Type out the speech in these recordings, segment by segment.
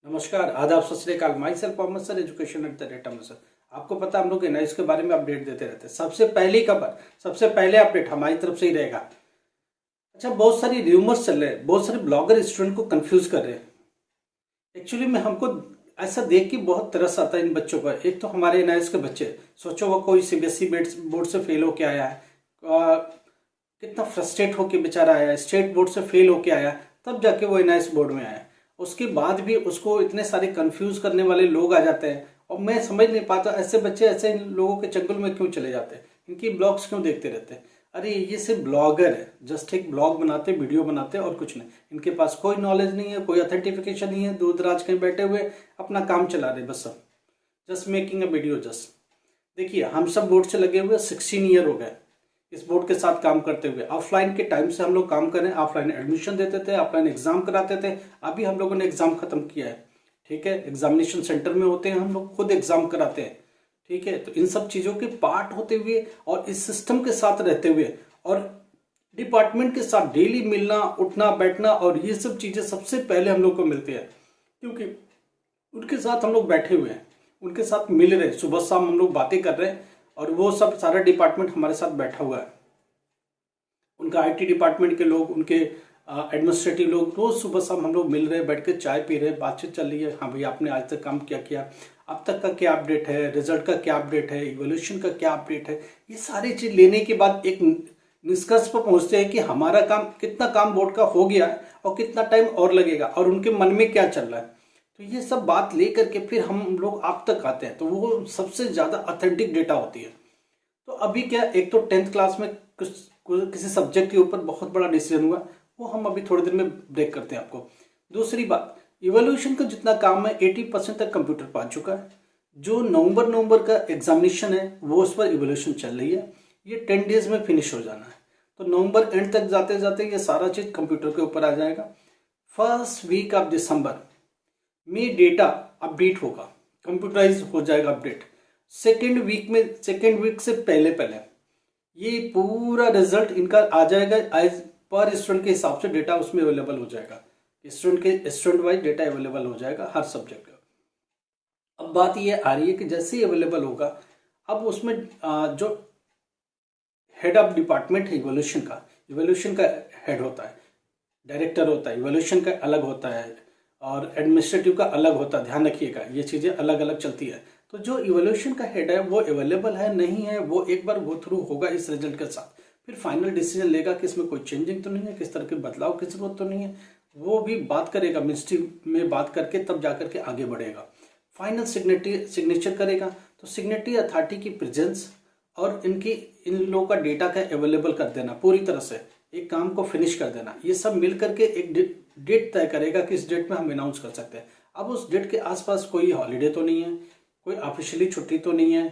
नमस्कार, आदाब, सत श्री अकाल। Myself Mohammad sir, education at the rate Amritsar. आपको पता है हम लोग एनआईएस के बारे में अपडेट देते रहते हैं। सबसे पहली खबर, सबसे पहले अपडेट हमारी तरफ से ही रहेगा। अच्छा, बहुत सारी र्यूमर्स चल रहे हैं, बहुत सारे ब्लॉगर स्टूडेंट को कंफ्यूज कर रहे हैं। एक्चुअली में हमको ऐसा देख के बहुत तरस आता है इन बच्चों पर। एक तो हमारे एनआईएस के बच्चे, सोचो वो कोई सीबीएसई बोर्ड से फेल होके आया है, कितना फ्रस्ट्रेट होके बेचारा आया है, स्टेट बोर्ड से फेल होके आया, तब जाके वो एनआईएस बोर्ड में आया। उसके बाद भी उसको इतने सारे कंफ्यूज करने वाले लोग आ जाते हैं, और मैं समझ नहीं पाता ऐसे बच्चे ऐसे इन लोगों के चंगुल में क्यों चले जाते हैं, इनकी ब्लॉग्स क्यों देखते रहते हैं। अरे ये सिर्फ ब्लॉगर है, जस्ट एक ब्लॉग बनाते, वीडियो बनाते और कुछ नहीं। इनके पास कोई नॉलेज नहीं है, कोई अथेंटिफिकेशन नहीं है, दूर दराज कहीं बैठे हुए अपना काम चला रहे बस। सब just making a video just. देखिए, हम सब बोर्ड से लगे हुए 16 ईयर हो गए इस बोर्ड के साथ काम करते हुए। ऑफलाइन के टाइम से हम लोग काम करें, ऑफलाइन एडमिशन देते थे, ऑफलाइन एग्जाम कराते थे। अभी हम लोगों ने एग्जाम खत्म किया है, ठीक है। एग्जामिनेशन सेंटर में होते हैं, हम लोग खुद एग्जाम कराते हैं, ठीक है। तो इन सब चीजों के पार्ट होते हुए और इस सिस्टम के साथ रहते हुए और डिपार्टमेंट के साथ डेली मिलना, उठना, बैठना और ये सब चीजें सबसे पहले हम लोग को मिलती है, क्योंकि उनके साथ हम लोग बैठे हुए हैं, उनके साथ मिल रहे हैं, सुबह शाम हम लोग बातें कर रहे हैं, और वो सब सारा डिपार्टमेंट हमारे साथ बैठा हुआ है। उनका आईटी डिपार्टमेंट के लोग, उनके एडमिनिस्ट्रेटिव लोग, रोज सुबह शाम हम लोग मिल रहे हैं, बैठ के चाय पी रहे हैं, बातचीत चल रही है। हाँ भाई, आपने आज तक काम क्या किया, अब तक का क्या अपडेट है, रिजल्ट का क्या अपडेट है, इवोल्यूशन का क्या अपडेट है। ये सारी चीज लेने के बाद एक निष्कर्ष पर पहुंचते हैं कि हमारा काम, कितना काम बोर्ड का हो गया है और कितना टाइम और लगेगा, और उनके मन में क्या चल रहा है। तो ये सब बात लेकर के फिर हम लोग आप तक आते हैं, तो वो सबसे ज्यादा ऑथेंटिक डेटा होती है। तो अभी क्या, एक तो 10th क्लास में किसी सब्जेक्ट के ऊपर बहुत बड़ा डिसीजन हुआ, वो हम अभी थोड़ी देर में ब्रेक करते हैं आपको। दूसरी बात, इवोल्यूशन का जितना काम है 80% तक कंप्यूटर पा चुका है। जो नवंबर का एग्जामिनेशन है वो उस पर इवोल्यूशन चल रही है, ये 10 डेज में फिनिश हो जाना है। तो नवंबर एंड तक जाते जाते ये सारा चीज कंप्यूटर के ऊपर आ जाएगा। फर्स्ट वीक ऑफ दिसंबर में डेटा अपडेट होगा, कंप्यूटराइज हो जाएगा अपडेट। सेकेंड वीक से पहले पहले ये पूरा रिजल्ट इनका आ जाएगा, एज पर स्टूडेंट के हिसाब से डेटा उसमें अवेलेबल हो जाएगा। स्टूडेंट वाइज डेटा अवेलेबल हो जाएगा हर सब्जेक्ट का। अब बात ये आ रही है कि जैसे ही अवेलेबल होगा, अब उसमें जो हेड ऑफ डिपार्टमेंट है इवोल्यूशन का हेड होता है, डायरेक्टर होता है, इवोल्यूशन का अलग होता है, और एडमिनिस्ट्रेटिव का अलग होता है। ध्यान रखिएगा, ये चीज़ें अलग अलग चलती है। तो जो इवोल्यूशन का हेड है वो अवेलेबल है नहीं है, वो एक बार गो थ्रू होगा इस रिजल्ट के साथ, फिर फाइनल डिसीजन लेगा कि इसमें कोई चेंजिंग तो नहीं है, किस तरह के बदलाव की जरूरत तो नहीं है। वो भी बात करेगा, मिनिस्ट्री में बात करके तब जाकर के आगे बढ़ेगा, फाइनल सिग्नेचर करेगा। तो सिग्नेटरी अथॉरिटी की प्रेजेंस और इन लोगों का डेटा का अवेलेबल कर देना, पूरी तरह से एक काम को फिनिश कर देना, ये सब मिल करके एक डेट तय करेगा कि इस डेट में हम अनाउंस कर सकते हैं। अब उस डेट के आसपास कोई हॉलीडे तो नहीं है, कोई ऑफिशियली छुट्टी तो नहीं है,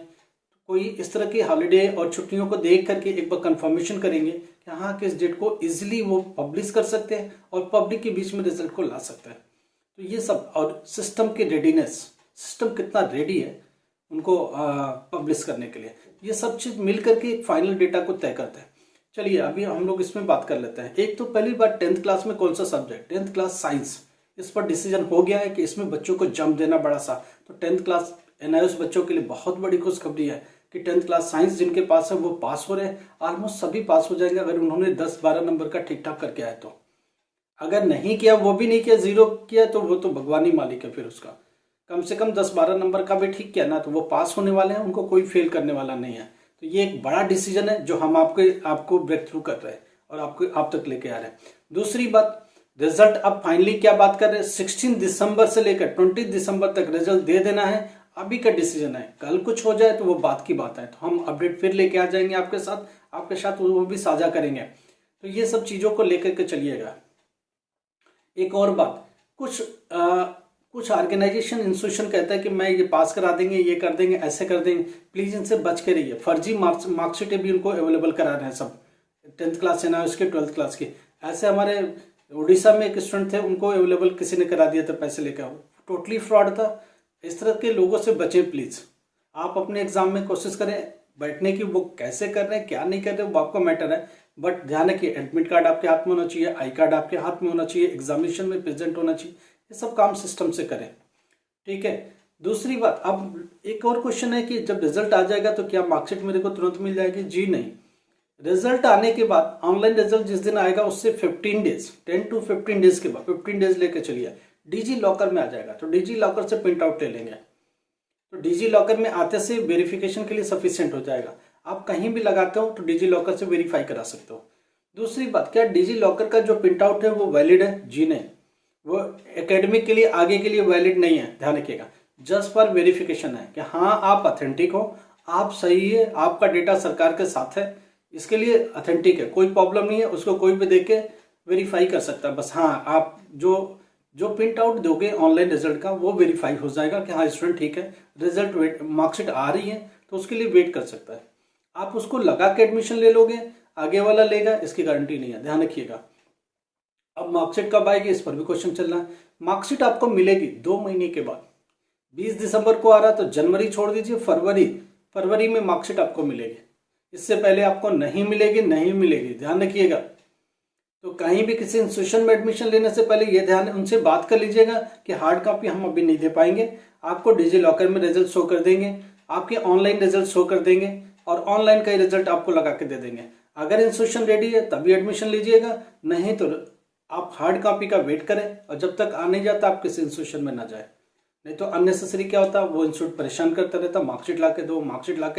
कोई इस तरह की हॉलीडे और छुट्टियों को देख करके एक बार कंफर्मेशन करेंगे कि हाँ, किस डेट को इजीली वो पब्लिश कर सकते हैं और पब्लिक के बीच में रिजल्ट को ला सकते हैं। तो ये सब, और सिस्टम की रेडीनेस, सिस्टम कितना रेडी है उनको पब्लिश करने के लिए, ये सब चीज मिल करके एक फाइनल डेटा को तय करते हैं। चलिए अभी हम लोग इसमें बात कर लेते हैं। एक तो पहली बात, 10th क्लास में कौन सा सब्जेक्ट, 10th क्लास साइंस, इस पर डिसीजन हो गया है कि इसमें बच्चों को जंप देना बड़ा सा। तो 10th क्लास एनआईएस बच्चों के लिए बहुत बड़ी खुशखबरी है कि 10th क्लास साइंस जिनके पास है वो पास हो रहे हैं, ऑलमोस्ट सभी पास हो जाएंगे अगर उन्होंने 10-12 नंबर का ठीक ठाक करके आए तो। अगर नहीं किया, वो भी नहीं किया, 0 किया, तो वो तो भगवान ही मालिक है। फिर उसका कम से कम 10-12 नंबर का भी ठीक किया ना, तो वो पास होने वाले हैं, उनको कोई फेल करने वाला नहीं है। तो ये एक बड़ा डिसीजन है जो हम आपको ब्रेक थ्रू कर रहे हैं और आप तक लेके आ रहे हैं। दूसरी बात, रिजल्ट अब फाइनली क्या बात कर रहे हैं, 16 दिसंबर से लेकर 20 दिसंबर तक रिजल्ट दे देना है, अभी का डिसीजन है। कल कुछ हो जाए तो वो बात की बात है, तो हम अपडेट फिर लेके आ जाएंगे आपके साथ वो भी साझा करेंगे। तो ये सब चीजों को लेकर के चलिएगा। एक और बात, कुछ ऑर्गेनाइजेशन इंस्टीट्यूशन कहता है कि मैं ये पास करा देंगे, ये कर देंगे, ऐसे कर देंगे, प्लीज इनसे बच के रहिए। फर्जी मार्कशीटें भी उनको अवेलेबल करा रहे हैं सब, 10th क्लास से ना उसके 12th क्लास की। ऐसे हमारे उड़ीसा में एक स्टूडेंट थे, उनको अवेलेबल किसी ने करा दिया था पैसे लेकर, टोटली फ्रॉड था। इस तरह के लोगों से बचें प्लीज। आप अपने एग्जाम में कोशिश करें बैठने की, वो कैसे कर रहे हैं क्या नहीं कर रहे वो आपका मैटर है, बट ध्यान रखिए एडमिट कार्ड आपके हाथ में होना चाहिए, आई कार्ड आपके हाथ में होना चाहिए, एग्जामिनेशन में प्रेजेंट होना चाहिए, ये सब काम सिस्टम से करें, ठीक है। दूसरी बात, अब एक और क्वेश्चन है कि जब रिजल्ट आ जाएगा तो क्या मार्कशीट मेरे को तुरंत मिल जाएगी? जी नहीं, रिजल्ट आने के बाद ऑनलाइन रिजल्ट जिस दिन आएगा उससे 15 डेज, 10 to 15 डेज के बाद, 15 डेज लेके चलिए, डिजी लॉकर में आ जाएगा। तो डिजी लॉकर से प्रिंट आउट ले लेंगे, तो डिजी लॉकर में आते से वेरिफिकेशन के लिए सफिशिएंट हो जाएगा। आप कहीं भी लगाते हो तो डिजी लॉकर से वेरीफाई करा सकते हो। दूसरी बात, क्या डिजी लॉकर का जो प्रिंट आउट है वो वैलिड है? जी नहीं, वो एकेडमिक के लिए आगे के लिए वैलिड नहीं है, ध्यान रखिएगा। जस्ट फॉर वेरिफिकेशन है कि हाँ आप ऑथेंटिक हो, आप सही है, आपका डेटा सरकार के साथ है, इसके लिए ऑथेंटिक है, कोई प्रॉब्लम नहीं है। उसको कोई भी देख के वेरीफाई कर सकता है। बस हाँ, आप जो प्रिंट आउट दोगे ऑनलाइन रिजल्ट का वो वेरीफाई हो जाएगा कि हाँ स्टूडेंट ठीक है, रिजल्ट मार्कशीट आ रही है, तो उसके लिए वेट कर सकता है। आप उसको लगा के एडमिशन ले लोगे, आगे वाला लेगा, इसकी गारंटी नहीं है, ध्यान रखिएगा। अब मार्कशीट कब आएगी, इस पर भी क्वेश्चन चल रहा है। मार्कशीट आपको मिलेगी 2 महीने के बाद। 20 दिसंबर को आ रहा, तो जनवरी छोड़ दीजिए, फरवरी में मार्कशीट आपको मिलेगी। इससे पहले आपको नहीं मिलेगी, ध्यान रखिएगा। तो कहीं भी किसी इंस्टीट्यूशन में एडमिशन लेने से पहले ये ध्यान उनसे बात कर लीजिएगा कि हार्ड कॉपी हम अभी नहीं दे पाएंगे, आपको डिजी लॉकर में रिजल्ट शो कर देंगे, आपके ऑनलाइन रिजल्ट शो कर देंगे और ऑनलाइन का ही रिजल्ट आपको लगा के दे देंगे। अगर इंस्टीट्यूशन रेडी है तभी एडमिशन लीजिएगा, नहीं तो आप हार्ड कॉपी का वेट करें और जब तक आ नहीं जाता आप किसी इंस्टीट्यूशन में ना जाए। नहीं तो अननेसेसरी क्या होता है, वो इंस्टीट्यूट परेशान करता रहता, मार्कशीट ला के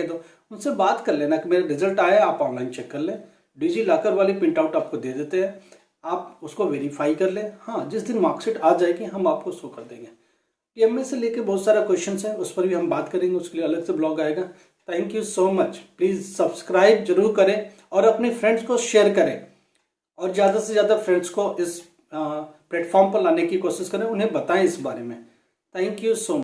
दो। उनसे बात कर लेना कि मेरा रिजल्ट आया, आप ऑनलाइन चेक कर लें, डिजी लॉकर वाली प्रिंट आउट आपको दे देते हैं, आप उसको वेरीफाई कर लें। हाँ, जिस दिन मार्कशीट आ जाएगी हम आपको शो कर देंगे। पीएमए से लेके बहुत सारा क्वेश्चन है, उस पर भी हम बात करेंगे, उसके लिए अलग से ब्लॉग आएगा। Thank you so much. Please subscribe जरूर करें और अपने फ्रेंड्स को शेयर करें और ज़्यादा से ज़्यादा फ्रेंड्स को इस प्लेटफॉर्म पर लाने की कोशिश करें, उन्हें बताएं इस बारे में। Thank you so much.